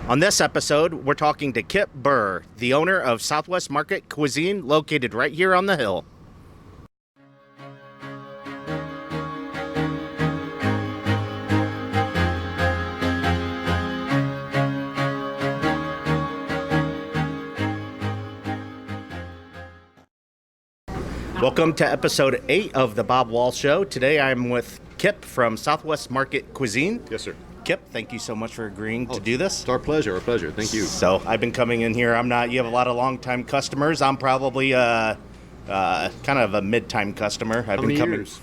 On this episode, we're talking to Kip Burr, the owner of Southwest Market Cuisine, located right here on the hill. Welcome to episode 8 of the Bob Wall Show. Today I'm with Kip from Southwest Market Cuisine. Yes, sir. Kip, thank you so much for agreeing to do this. It's our pleasure. Thank you. So I've been coming in here. You have a lot of long-time customers. I'm probably kind of a mid-time customer. How many years?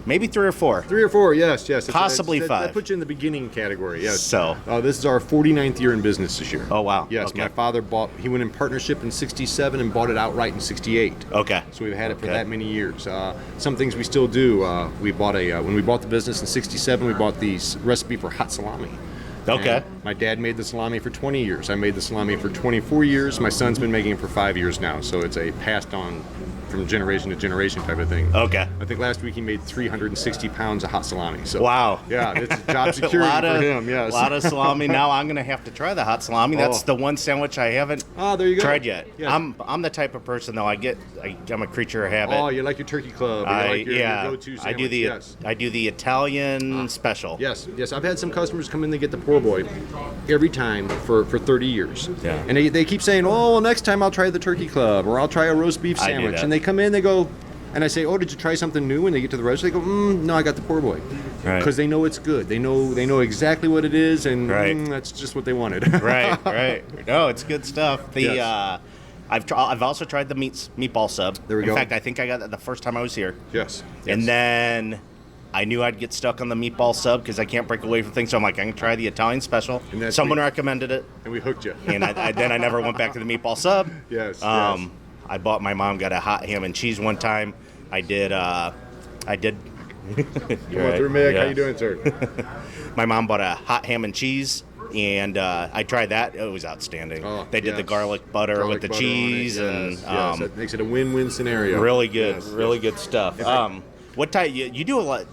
Maybe 3 or 4. 3 or 4, yes. Possibly 5. That puts you in the beginning category, yes. So. This is our 49th year in business this year. Oh, wow. Yes, okay. My father he went in partnership in 67 and bought it outright in 68. Okay. So we've had it for that many years. Some things we still do. When we bought the business in 67, we bought the recipe for hot salami. Okay. And my dad made the salami for 20 years. I made the salami for 24 years. My son's been making it for 5 years now. So it's a passed on from generation to generation type of thing. Okay. I think last week he made 360 pounds of hot salami. So wow. Yeah, it's job security for him. Yes. A lot of salami. Now I'm going to have to try the hot salami. That's the one sandwich I haven't there you go. tried yet. Yes. I'm the type of person though. I'm a creature of habit. Oh, you like your turkey club. You like your go-to sandwich. I do the Italian special. Yes. I've had some customers come in, they get the poor boy every time for 30 years. Yeah. And they keep saying, oh, well, next time I'll try the turkey club or I'll try a roast beef sandwich. And they come in, they go, and I say, oh, did you try something new? And they get to the register, they go, no, I got the poor boy. Right. Because they know it's good. They know exactly what it is, and right. That's just what they wanted. right. No, it's good stuff. Yes. I've also tried the meatball sub. There we go. In fact, I think I got that the first time I was here. Yes. And then I knew I'd get stuck on the meatball sub because I can't break away from things. So I'm like, I can try the Italian special. And someone recommended it. And we hooked you. And then I never went back to the meatball sub. Yes. My mom got a hot ham and cheese one time. I did. Come on through, Mick. How you doing, sir? My mom bought a hot ham and cheese, and I tried that. It was outstanding. They did the garlic butter with the cheese, and that makes it a win-win scenario. Really good, good stuff. What type? You do a lot.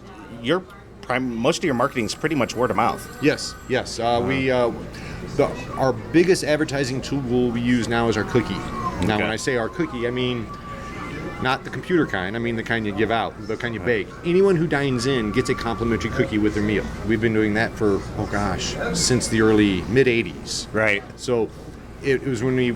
Most of your marketing is pretty much word of mouth. Yes. Our biggest advertising tool we use now is our cookie. Now, when I say our cookie, I mean not the computer kind. I mean the kind you give out, the kind you bake. Anyone who dines in gets a complimentary cookie with their meal. We've been doing that for, since the early mid-'80s. Right. So it was when we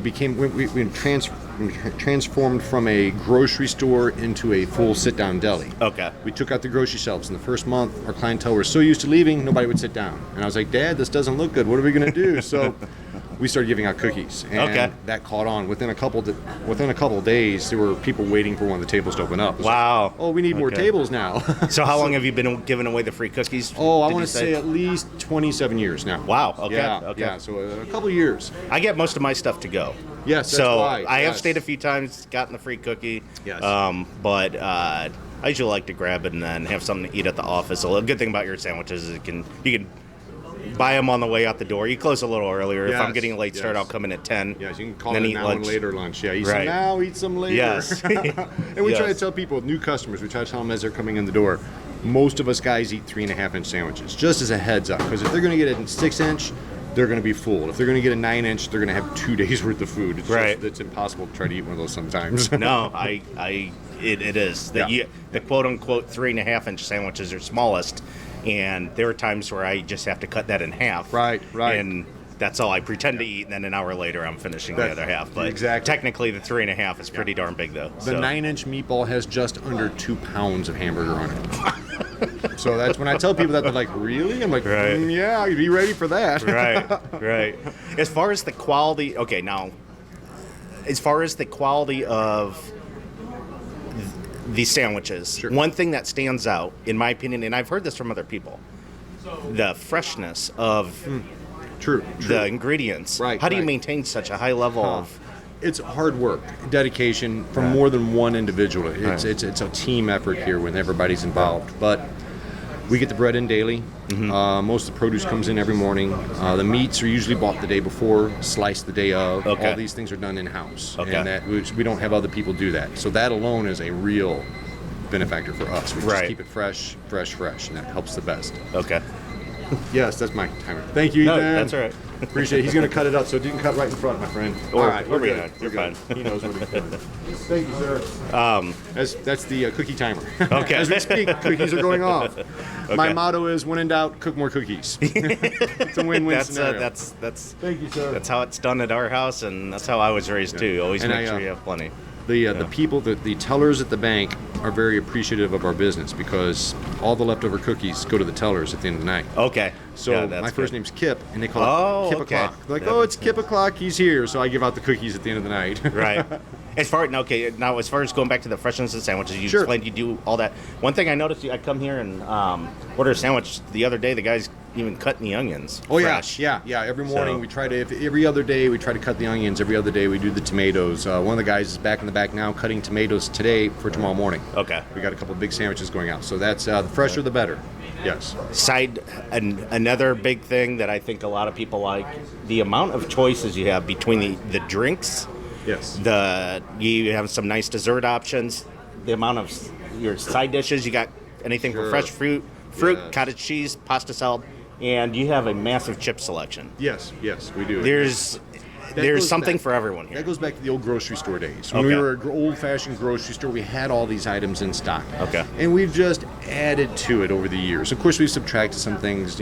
transformed from a grocery store into a full sit-down deli. Okay. We took out the grocery shelves. In the first month, our clientele were so used to leaving, nobody would sit down. And I was like, Dad, this doesn't look good. What are we going to do? So we started giving out cookies, and that caught on. Within a couple of days, there were people waiting for one of the tables to open up. Wow! Like, we need more tables now. So how long have you been giving away the free cookies? I want to say at least 27 years now. Wow! Okay. Yeah. So a couple of years. I get most of my stuff to go. Yes. So that's why. I have stayed a few times, gotten the free cookie. Yes. But I usually like to grab it and then have something to eat at the office. A good thing about your sandwiches is you can buy them on the way out the door. You close a little earlier. Yes, if I'm getting a late start, I'll come in at 10. Yes, you can call it now and later lunch. Yeah, eat some now, eat some later. Yes. And we try to tell people, new customers, we try to tell them as they're coming in the door, most of us guys eat 3.5-inch sandwiches, just as a heads up. Because if they're going to get a 6-inch, they're going to be full. If they're going to get a 9-inch, they're going to have 2 days worth of food. It's impossible to try to eat one of those sometimes. No, it is. The quote-unquote 3.5-inch sandwiches are smallest. And there are times where I just have to cut that in half. Right. And that's all I pretend to eat, and then an hour later I'm finishing the other half. But technically the 3.5 is pretty darn big, though. The 9-inch meatball has just under 2 pounds of hamburger on it. So that's when I tell people that, they're like, really? I'm like, yeah, be ready for that. Right. As far as the quality, of the sandwiches, one thing that stands out, in my opinion, and I've heard this from other people, the freshness of the ingredients. Right. How do you maintain such a high level of... It's hard work, dedication from more than one individual. It's a team effort here when everybody's involved. But we get the bread in daily. Mm-hmm. Most of the produce comes in every morning. The meats are usually bought the day before, sliced the day of. All these things are done in-house. And we don't have other people do that. So that alone is a real benefactor for us. We just keep it fresh, and that helps the best. Yes, that's my timer. Thank you, No, Ethan. that's all right. Appreciate it. He's going to cut it up so it didn't cut right in front, my friend. All right, we're good. good. You're good. fine. He knows what he's doing. Thank you, sir. That's the cookie timer. Okay. As we speak, cookies are going off. Okay. My motto is, when in doubt, cook more cookies. It's a win-win scenario. That's Thank you, sir. That's how it's done at our house, and that's how I was raised too. Always And make sure you have plenty. The people, the tellers at the bank are very appreciative of our business because all the leftover cookies go to the tellers at the end of the night. Okay. So Yeah, that's my first good. name's Kip, and they call it Kip okay. o'clock. They're like, That oh, makes it's Kip o'clock, he's here. So I give out the cookies at the end of the night. Right. As far as going back to the freshness of sandwiches, you Sure. explained you do all that. One thing I noticed, I come here and order a sandwich the other day. The guy's even cutting the onions. Oh fresh. yeah. Every morning So- we try to. Every other day we try to cut the onions. Every other day we do the tomatoes. One of the guys is back in the back now cutting tomatoes today for tomorrow morning. Okay. We got a couple of big sandwiches going out. So that's the fresher the better. Yes. Another big thing that I think a lot of people like, the amount of choices you have between the drinks. Yes. You have some nice dessert options. The amount of your side dishes, you got anything Sure. from fresh fruit, Yes. cottage cheese, pasta salad, and you have a massive chip selection. Yes, we do. There's goes something back- for everyone here. That goes back to the old grocery store days. When Okay. we were an old-fashioned grocery store, we had all these items in stock. Okay. And we've just added to it over the years. Of course, we've subtracted some things.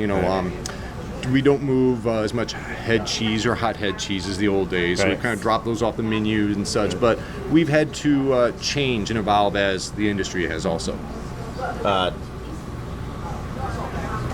We don't move as much head cheese or hot head cheese as the old days. So Right. we've kind of dropped those off the menu and such. But we've had to change and evolve as the industry has also.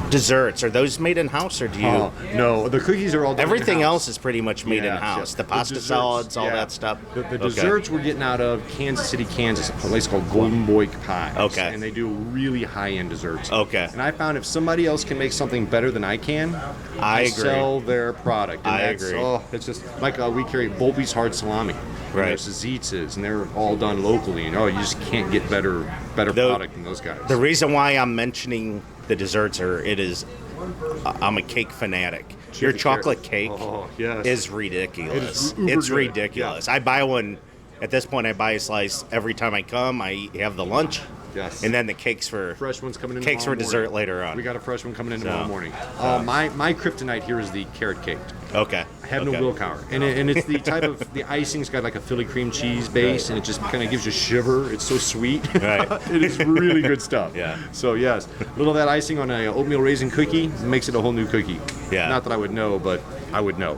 Desserts, are those made in house or do you? No, the cookies are all done Everything in-house. else is pretty much made in house. Yes. The pasta desserts, salads, all yeah. that stuff. The Okay. desserts we're getting out of Kansas City, Kansas, a place called Golden Boy Pies. Okay. And they do really high-end desserts. Okay. And I found if somebody else can make something better than I can, I agree. sell their product. And I that's, agree. Oh, it's just like we carry Volpe's hard salami. And Right. there's the Zietz's, and they're all done locally. And you just can't get better product than those guys. The reason why I'm mentioning the desserts I'm a cake fanatic. Your chocolate cake yes. is ridiculous. It is uber It's good. ridiculous. I buy one. At this point, I buy a slice every time I come. I have the lunch, Yes. and then the cakes for Fresh one's coming in cakes for tomorrow dessert morning. later on. We got a fresh one coming in So, tomorrow morning. My kryptonite here is the carrot cake. Okay. I have no Okay. willpower, and it's the type of the icing's got like a Philly cream cheese base, and it just kind of gives you a shiver. It's so sweet. Right. It is really good stuff. Yeah. So yes, a little of that icing on a oatmeal raisin cookie makes it a whole new cookie. Yeah. Not that I would know, but I would know.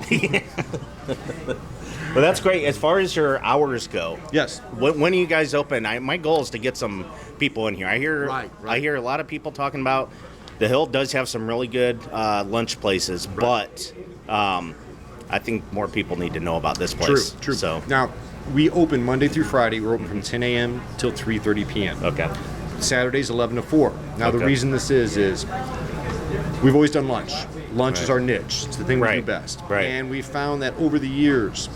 Well, that's great. As far as your hours go, Yes. when are you guys open? My goal is to get some people in here. I hear Right. I hear a lot of people talking about the Hill does have some really good lunch places, but I think more people need to know about this place. True. So Now, we open Monday through Friday. We're open from 10 a.m. till 3:30 p.m. okay, Saturdays 11 to 4. Now the Okay. reason this is we've always done lunch. Lunch is Right. our niche. It's the thing we do Right. best. Right. And we found that over the years,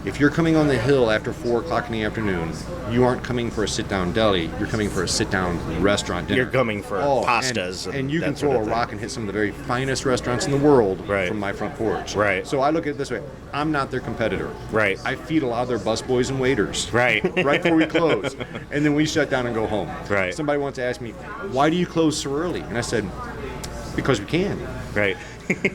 if you're coming on the Hill after 4 o'clock in the afternoon, you aren't coming for a sit-down deli. You're coming for a sit-down restaurant dinner. You're coming for pastas And and you can that sort throw of a thing. rock and hit some of the very finest restaurants in the world Right. from my front porch. Right. So I look at it this way. I'm not their competitor. Right. I feed a lot of their busboys and waiters. Right. Right before we close. And then we shut down and go home. Right. Somebody wants to ask me, why do you close so early? And I said, because we can. right.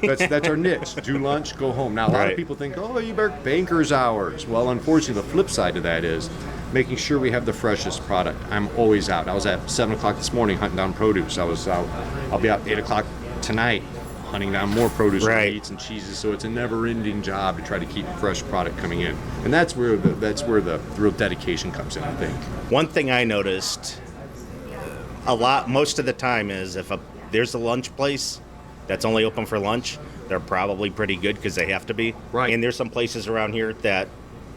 That's our niche. Do lunch, go home. Now, a lot Right. of people think, oh, you work banker's hours. Well, unfortunately, the flip side to that is making sure we have the freshest product. I'm always out. I was at 7 o'clock this morning hunting down produce. I was out. I'll be out 8 o'clock tonight hunting down more produce, Right. meats and cheeses. So it's a never-ending job to try to keep fresh product coming in. And that's where the real dedication comes in, I think. One thing I noticed most of the time is if there's a lunch place that's only open for lunch, they're probably pretty good because they have to be. Right. And there's some places around here that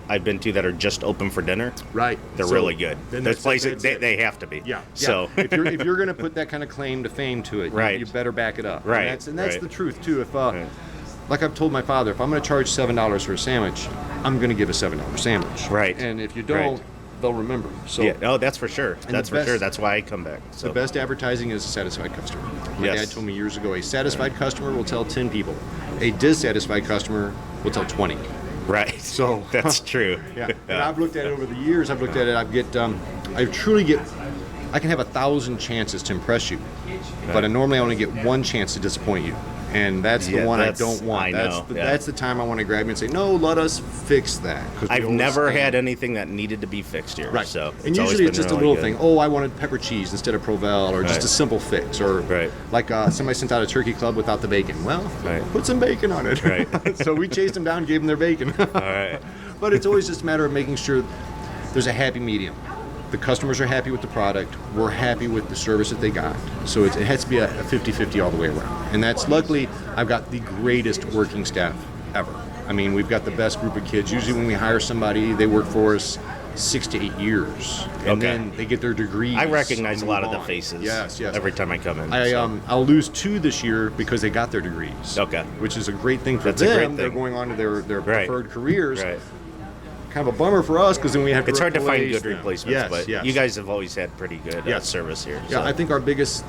I've been to that are just open for dinner. Right. They're So, really good. then Those that's- places, that's they, it. they have to be. Yeah. So if you're going to put that kind of claim to fame to it, Right. you better back it up. Right, And that's right. the truth too. If like I've told my father, if I'm going to charge $7 for a sandwich, I'm going to give a $7 sandwich. Right. And if you don't, Right. they'll remember. So yeah, no, that's for sure. That's the for sure. best- That's why I come back. So the best advertising is a satisfied customer. My Yes. dad told me years ago, a satisfied customer will tell 10 people. A dissatisfied customer will tell 20. right. So that's true. Yeah. And I've looked at it over the years. I can have 1,000 chances to impress you, but I normally only get one chance to disappoint you. And that's the one I don't want. I know, That's the time I want to grab you and say, no, let us fix that. I've never had anything that needed to be fixed here. Right. So and usually it's just a little thing. Oh, I wanted pepper cheese instead of Provel, or just a simple fix. Or like somebody sent out a turkey club without the bacon. Well, put some bacon on it. Right. So we chased them down and gave them their bacon. All right. But it's always just a matter of making sure there's a happy medium. The customers are happy with the product. We're happy with the service that they got. So it has to be a 50-50 all the way around. And that's, luckily, I've got the greatest working staff ever. I mean, we've got the best group of kids. Usually when we hire somebody, they work for us 6 to 8 years. And then they get their degrees. I recognize a lot of the faces. Yes. Every time I come in. I'll lose 2 this year because they got their degrees. Okay. Which is a great thing for That's a great them. thing. They're going on to their preferred careers. Right. Kind of a bummer for us because then we have to It's hard to find good them. replacements, but you guys have always had pretty good service here. Yeah, I think our biggest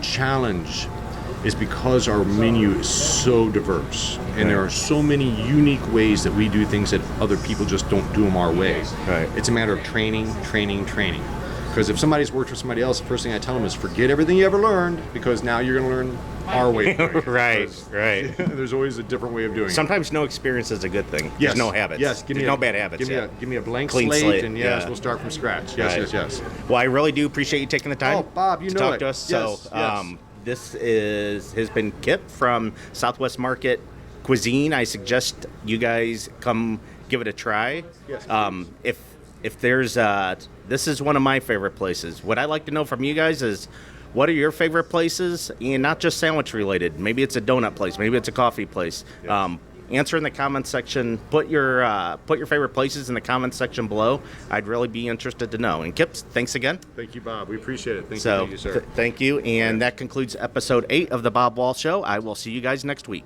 challenge is because our menu is so diverse and there are so many unique ways that we do things that other people just don't do them our way. Right. It's a matter of training. Because if somebody's worked for somebody else, the first thing I tell them is forget everything you ever learned, because now you're going to learn our way of doing it. Right. There's always a different way of doing it. Sometimes no experience is a good thing. Yes. There's no habits. Yes. There's no bad habits. Give me a blank Clean slate, and we'll start from scratch. Yes. Well, I really do appreciate you taking the time. Oh, Bob, you to know talk it. to us. Yes, So, this has been Kip from Southwest Market Cuisine. I suggest you guys come give it a try. Yes. If there's this is one of my favorite places. What I'd like to know from you guys is, what are your favorite places, and not just sandwich related? Maybe it's a donut place, maybe it's a coffee place. Yes. Answer in the comments section. Put your favorite places in the comments section below. I'd really be interested to know. And Kip, thanks again. Thank you, Bob. We appreciate it. Thank you, sir. Thank you. And that concludes episode 8 of the Bob Wall Show. I will see you guys next week.